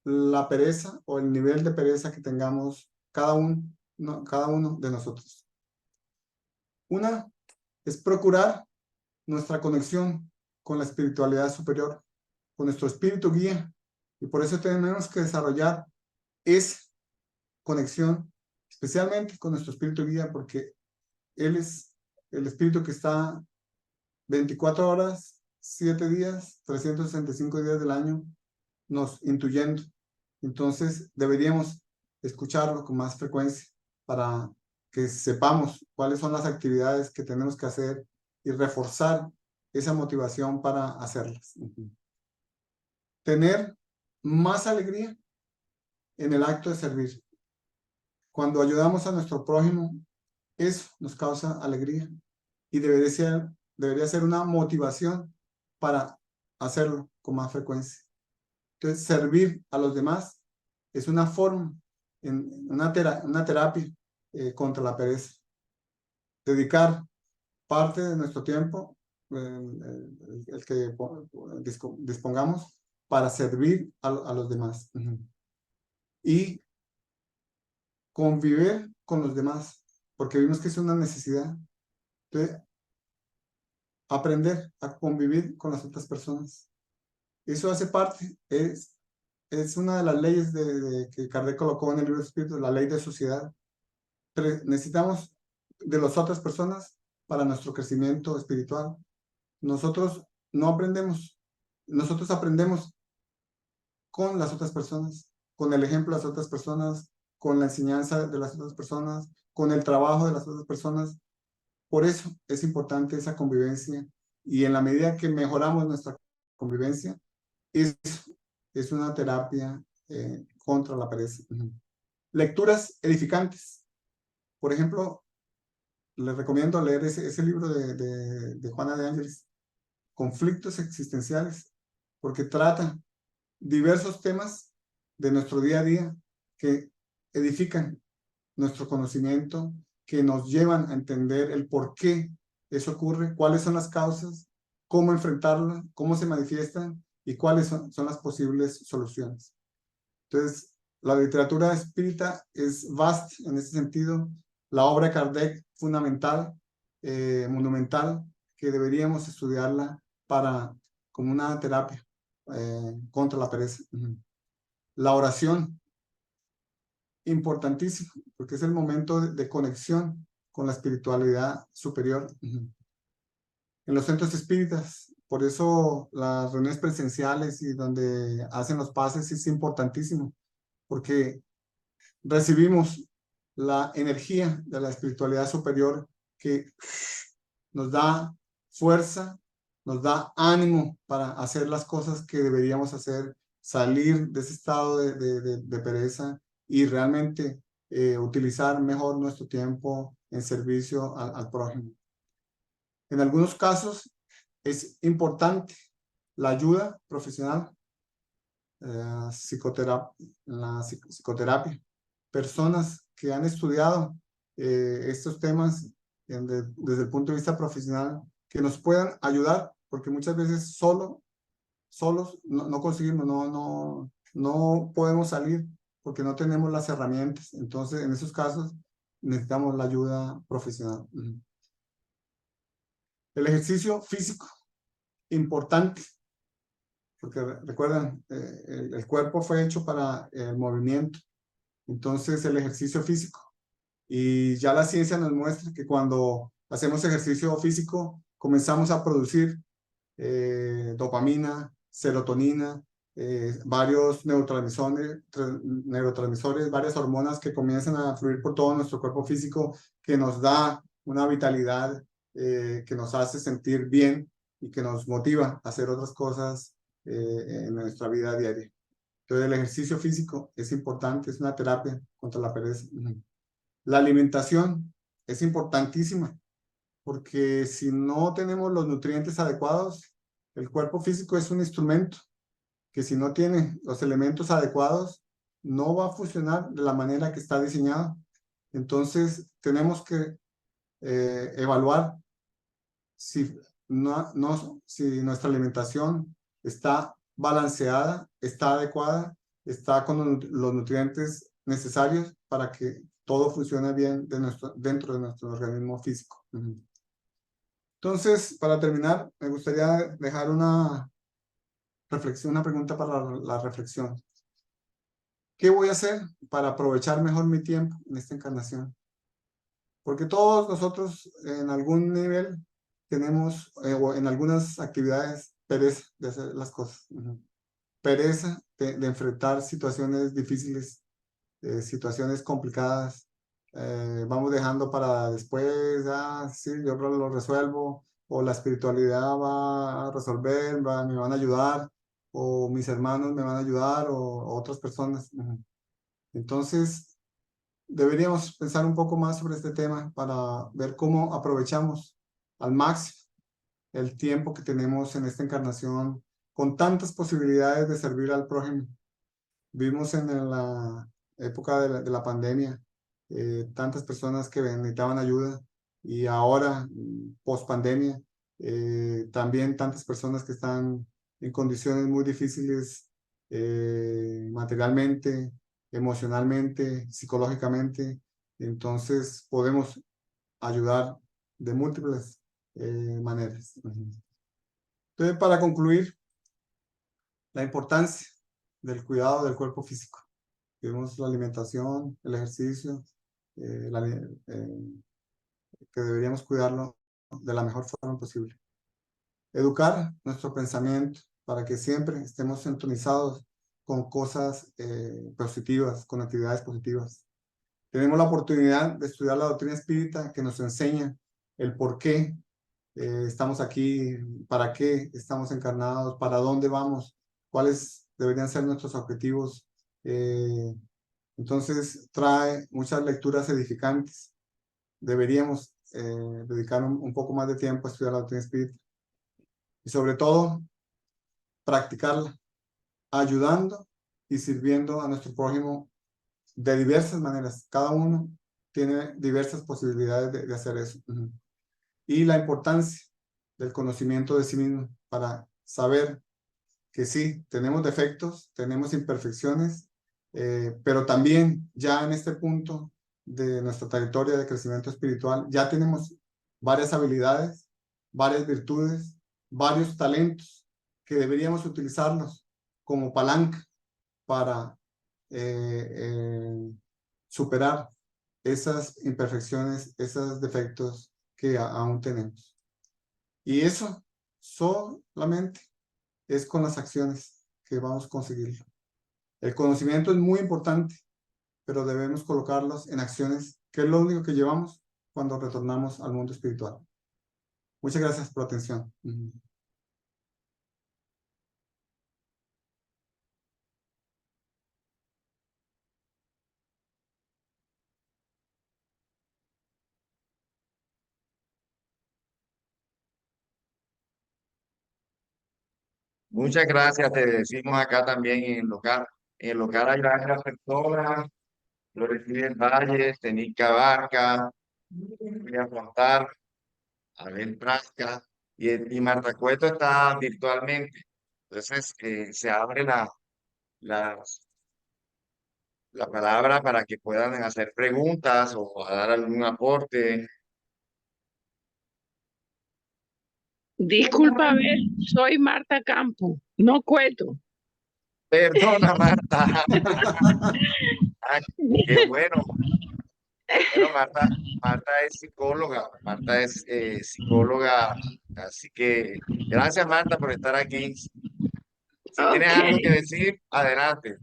Speaker 2: la pereza o el nivel de pereza que tengamos cada uno de nosotros. Una es procurar nuestra conexión con la espiritualidad superior, con nuestro espíritu guía, y por eso tenemos que desarrollar esa conexión, especialmente con nuestro espíritu guía, porque él es el espíritu que está 24 horas, 7 días, 365 días del año, nos intuyendo. Entonces deberíamos escucharlo con más frecuencia para que sepamos cuáles son las actividades que tenemos que hacer y reforzar esa motivación para hacerlas. Tener más alegría en el acto de servir. Cuando ayudamos a nuestro prójimo, eso nos causa alegría y debería ser una motivación para hacerlo con más frecuencia. Entonces, servir a los demás es una forma, una terapia contra la pereza. Dedicar parte de nuestro tiempo, el que dispongamos, para servir a los demás. Y convivir con los demás, porque vimos que es una necesidad. Entonces, aprender a convivir con las otras personas. Eso hace parte, es una de las leyes que Kardec colocó en el libro de Espíritu, la ley de sociedad. Necesitamos de las otras personas para nuestro crecimiento espiritual. Nosotros no aprendemos, nosotros aprendemos con las otras personas, con el ejemplo de las otras personas, con la enseñanza de las otras personas, con el trabajo de las otras personas. Por eso es importante esa convivencia y en la medida que mejoramos nuestra convivencia, es una terapia contra la pereza. Lecturas edificantes. Por ejemplo, les recomiendo leer ese libro de Juana de Ángeles, Conflictos Existenciales, porque trata diversos temas de nuestro día a día que edifican nuestro conocimiento, que nos llevan a entender el por qué eso ocurre, cuáles son las causas, cómo enfrentarla, cómo se manifiestan y cuáles son las posibles soluciones. Entonces, la literatura espírita es vasta en ese sentido. La obra de Kardec, fundamental, monumental, que deberíamos estudiarla como una terapia contra la pereza. La oración, importantísimo, porque es el momento de conexión con la espiritualidad superior. En los centros espíritas, por eso las reuniones presenciales y donde hacen los pases es importantísimo, porque recibimos la energía de la espiritualidad superior que nos da fuerza, nos da ánimo para hacer las cosas que deberíamos hacer, salir de ese estado de pereza y realmente utilizar mejor nuestro tiempo en servicio al prójimo. En algunos casos es importante la ayuda profesional, la psicoterapia. Personas que han estudiado estos temas desde el punto de vista profesional, que nos puedan ayudar, porque muchas veces solos no conseguimos, no podemos salir porque no tenemos las herramientas. Entonces, en esos casos, necesitamos la ayuda profesional. El ejercicio físico, importante, porque recuerdan, el cuerpo fue hecho para el movimiento. Entonces, el ejercicio físico. Y ya la ciencia nos muestra que cuando hacemos ejercicio físico, comenzamos a producir dopamina, serotonina, varios neurotransmisores, varias hormonas que comienzan a fluir por todo nuestro cuerpo físico, que nos da una vitalidad, que nos hace sentir bien y que nos motiva a hacer otras cosas en nuestra vida diaria. Entonces, el ejercicio físico es importante, es una terapia contra la pereza. La alimentación es importantísima porque si no tenemos los nutrientes adecuados, el cuerpo físico es un instrumento que si no tiene los elementos adecuados, no va a funcionar de la manera que está diseñado. Entonces, tenemos que evaluar si, si nuestra alimentación está balanceada, está adecuada, está con los nutrientes necesarios para que todo funcione bien dentro de nuestro organismo físico. Entonces, para terminar, me gustaría dejar una reflexión, una pregunta para la reflexión. ¿Qué voy a hacer para aprovechar mejor mi tiempo en esta encarnación? Porque todos nosotros en algún nivel tenemos, o en algunas actividades, pereza de hacer las cosas. Pereza de enfrentar situaciones difíciles, situaciones complicadas. Vamos dejando para después, sí, yo lo resuelvo, o la espiritualidad va a resolver, me van a ayudar, o mis hermanos me van a ayudar, o otras personas. Entonces, deberíamos pensar un poco más sobre este tema para ver cómo aprovechamos al máximo el tiempo que tenemos en esta encarnación con tantas posibilidades de servir al prójimo. Vimos en la época de la pandemia tantas personas que necesitaban ayuda y ahora, post pandemia, también tantas personas que están en condiciones muy difíciles materialmente, emocionalmente, psicológicamente. Entonces podemos ayudar de múltiples maneras. Entonces, para concluir, la importancia del cuidado del cuerpo físico. Vemos la alimentación, el ejercicio, que deberíamos cuidarlo de la mejor forma posible. Educar nuestro pensamiento para que siempre estemos sintonizados con cosas positivas, con actividades positivas. Tenemos la oportunidad de estudiar la doctrina espírita que nos enseña el por qué estamos aquí, para qué estamos encarnados, para dónde vamos, cuáles deberían ser nuestros objetivos. Entonces trae muchas lecturas edificantes. Deberíamos dedicar un poco más de tiempo a estudiar la doctrina espírita y sobre todo practicarla, ayudando y sirviendo a nuestro prójimo de diversas maneras. Cada uno tiene diversas posibilidades de hacer eso. Y la importancia del conocimiento de sí mismo para saber que sí, tenemos defectos, tenemos imperfecciones, pero también ya en este punto de nuestra trayectoria de crecimiento espiritual, ya tenemos varias habilidades, varias virtudes, varios talentos que deberíamos utilizarlos como palanca para superar esas imperfecciones, esos defectos que aún tenemos. Y eso solamente es con las acciones que vamos a conseguirlo. El conocimiento es muy importante, pero debemos colocarlos en acciones, que es lo único que llevamos cuando retornamos al mundo espiritual. Muchas gracias por la atención.
Speaker 1: Muchas gracias, te decimos acá también en el local. En el local hay varias personas, Floreciles Valles, Tenica Vaca, William Fontar, Abel Prasca y Marta Cueto está virtualmente. Entonces, se abre la, la palabra para que puedan hacer preguntas o a dar algún aporte.
Speaker 3: Disculpa, a ver, soy Marta Campo, no Cueto.
Speaker 1: Perdona, Marta. Ah, qué bueno. Bueno, Marta es psicóloga, Marta es psicóloga, así que gracias Marta por estar aquí. Si tienes
Speaker 3: Ok.
Speaker 1: algo que decir, adelante,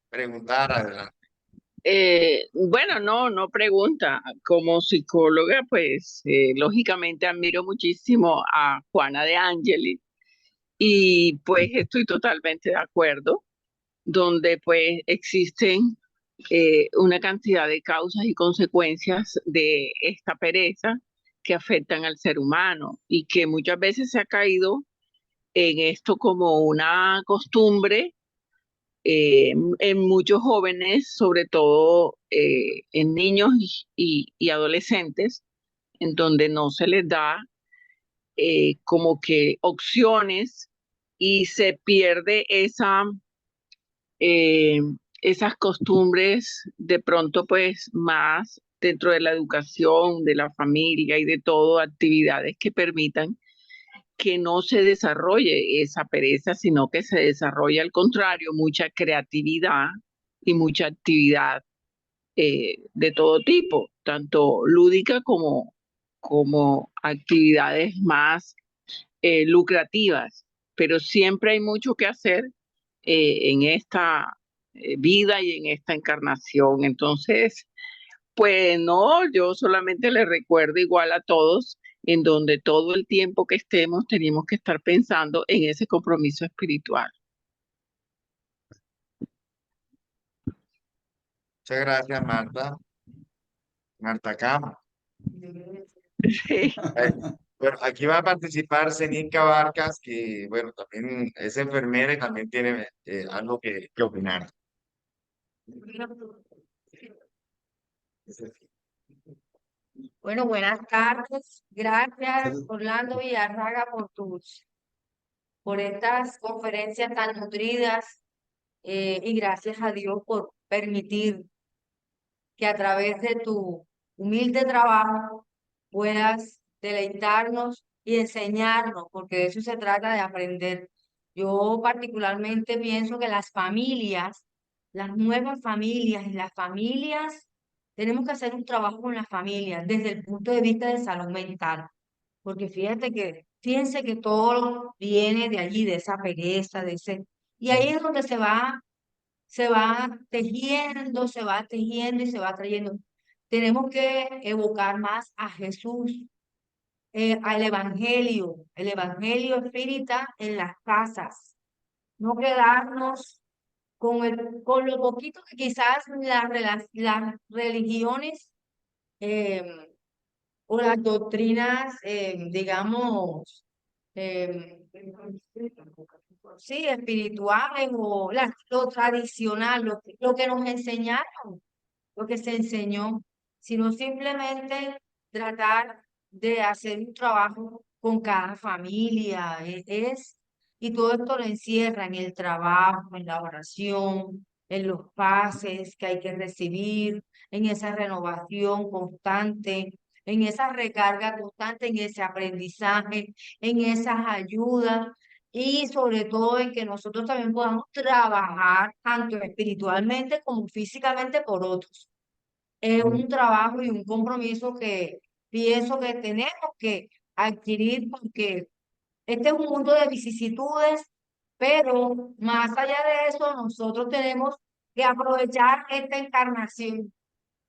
Speaker 1: preguntar, adelante.
Speaker 3: Bueno, no pregunta. Como psicóloga, pues lógicamente admiro muchísimo a Juana de Angeli y pues estoy totalmente de acuerdo, donde pues existen una cantidad de causas y consecuencias de esta pereza que afectan al ser humano y que muchas veces se ha caído en esto como una costumbre en muchos jóvenes, sobre todo en niños y adolescentes, en donde no se les da como que opciones y se pierde eh, esas costumbres de pronto pues más dentro de la educación, de la familia y de todo, actividades que permitan que no se desarrolle esa pereza, sino que se desarrolle al contrario, mucha creatividad y mucha actividad de todo tipo, tanto lúdica como actividades más lucrativas. Pero siempre hay mucho que hacer en esta vida y en esta encarnación. Entonces, pues no, yo solamente le recuerdo igual a todos, en donde todo el tiempo que estemos tenemos que estar pensando en ese compromiso espiritual.
Speaker 1: Muchas gracias Marta, Marta Cama.
Speaker 3: Sí.
Speaker 1: Bueno, aquí va a participar Zeninka Vargas, que bueno, también es enfermera y también tiene algo que opinar.
Speaker 4: Bueno, buenas tardes. Gracias, Orlando Villarraga, por estas conferencias tan nutridas y gracias a Dios por permitir que a través de tu humilde trabajo puedas deleitarnos y enseñarnos, porque de eso se trata de aprender. Yo particularmente pienso que las familias, las nuevas familias y las familias, tenemos que hacer un trabajo con las familias desde el punto de vista de salud mental, porque fíjense que todo viene de allí, de esa pereza, y ahí es donde se va tejiendo y se va trayendo. Tenemos que evocar más a Jesús, al el evangelio espírita en las casas, no quedarnos con lo poquito que quizás las religiones eh, o las doctrinas, digamos, eh, sí, espirituales o lo tradicional, lo que nos enseñaron, lo que se enseñó, sino simplemente tratar de hacer un trabajo con cada familia. Y todo esto lo encierra en el trabajo, en la oración, en los pases que hay que recibir, en esa renovación constante, en esa recarga constante, en ese aprendizaje, en esas ayudas y sobre todo en que nosotros también podamos trabajar tanto espiritualmente como físicamente por otros. Es un trabajo y un compromiso que pienso que tenemos que adquirir porque este es un mundo de vicisitudes, pero más allá de eso, nosotros tenemos que aprovechar esta encarnación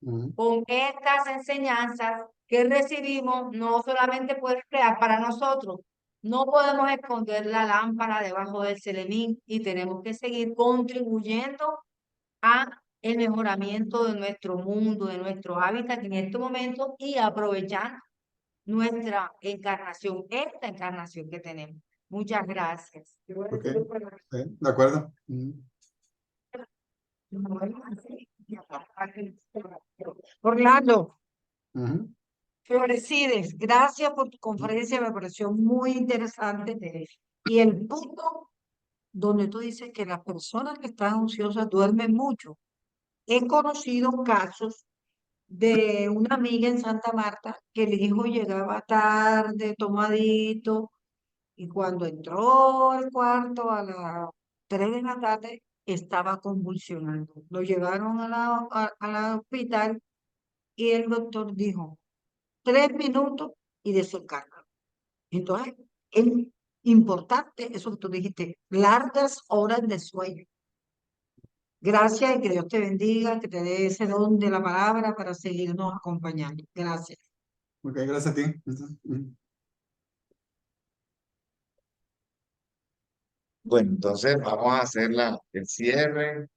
Speaker 2: Ujú.
Speaker 4: con estas enseñanzas que recibimos, no solamente puede crear para nosotros, no podemos esconder la lámpara debajo del celemín y tenemos que seguir contribuyendo a el mejoramiento de nuestro mundo, de nuestro hábitat en este momento y aprovechar nuestra encarnación, esta encarnación que tenemos. Muchas gracias.
Speaker 2: Ok, de acuerdo. Ujú.
Speaker 4: Orlando,
Speaker 2: Ujú.
Speaker 4: Florecides, gracias por tu conferencia, me pareció muy interesante. Y el punto donde tú dices que las personas que están ansiosas duermen mucho. He conocido casos de una amiga en Santa Marta que el hijo llegaba tarde, tomadito, y cuando entró al cuarto a las 3 de la tarde, estaba convulsionando. Lo llevaron a la hospital y el doctor dijo, 3 minutos y descarga. Entonces, es importante eso que tú dijiste, largas horas de sueño. Gracias y que Dios te bendiga, que te dé ese don de la palabra para seguirnos acompañando. Gracias.
Speaker 2: Ok, gracias a ti.
Speaker 1: Bueno, entonces vamos a hacer el cierre.